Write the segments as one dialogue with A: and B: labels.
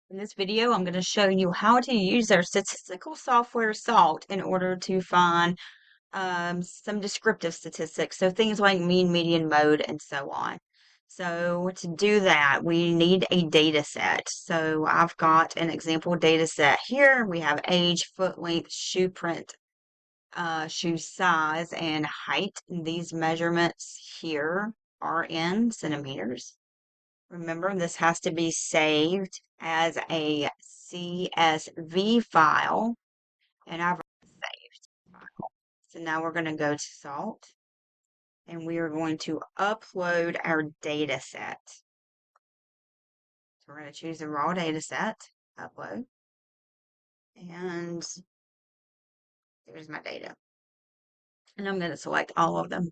A: In this video, I'm going to show you how to use our statistical software SALT in order to find some descriptive statistics. So things like mean, median, mode, and so on. So to do that, we need a data set. So I've got an example data set here. We have age, foot length, shoe print, shoe size, and height. And these measurements here are in centimeters. Remember, this has to be saved as a CSV file, and I've saved file. So now we're going to go to Salt, and we are going to upload our data set. So we're going to choose the raw data set, upload, and there's my data. And I'm going to select all of them.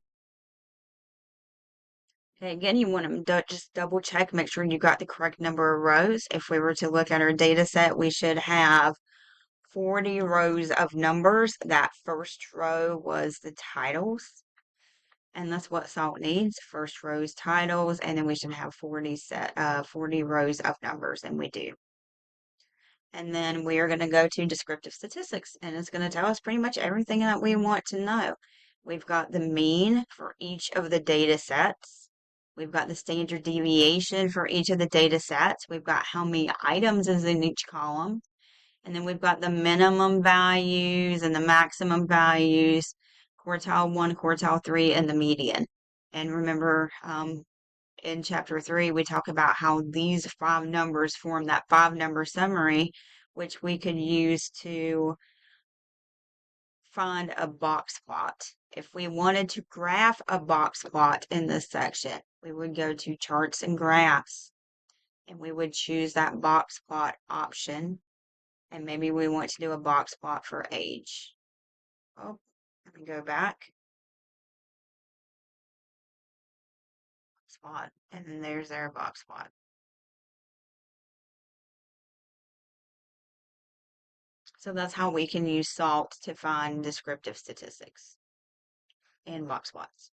A: Okay, again, you want to just double check, make sure you got the correct number of rows. If we were to look at our data set, we should have 40 rows of numbers. That first row was the titles, and that's what SALT needs. First rows titles, and then we should have 40 rows of numbers, and we do. And then we are going to go to descriptive statistics, and it's going to tell us pretty much everything that we want to know. We've got the mean for each of the data sets. We've got the standard deviation for each of the data sets. We've got how many items is in each column. And then we've got the minimum values and the maximum values, quartile 1, quartile 3, and the median. And remember, in chapter 3, we talk about how these 5 numbers form that 5-number summary, which we could use to find a box plot. If we wanted to graph a box plot in this section, we would go to Charts and Graphs, and we would choose that box plot option. And maybe we want to do a box plot for age. Oh, let me go back. Plot, and then there's our box plot. So that's how we can use SALT to find descriptive statistics in box plots.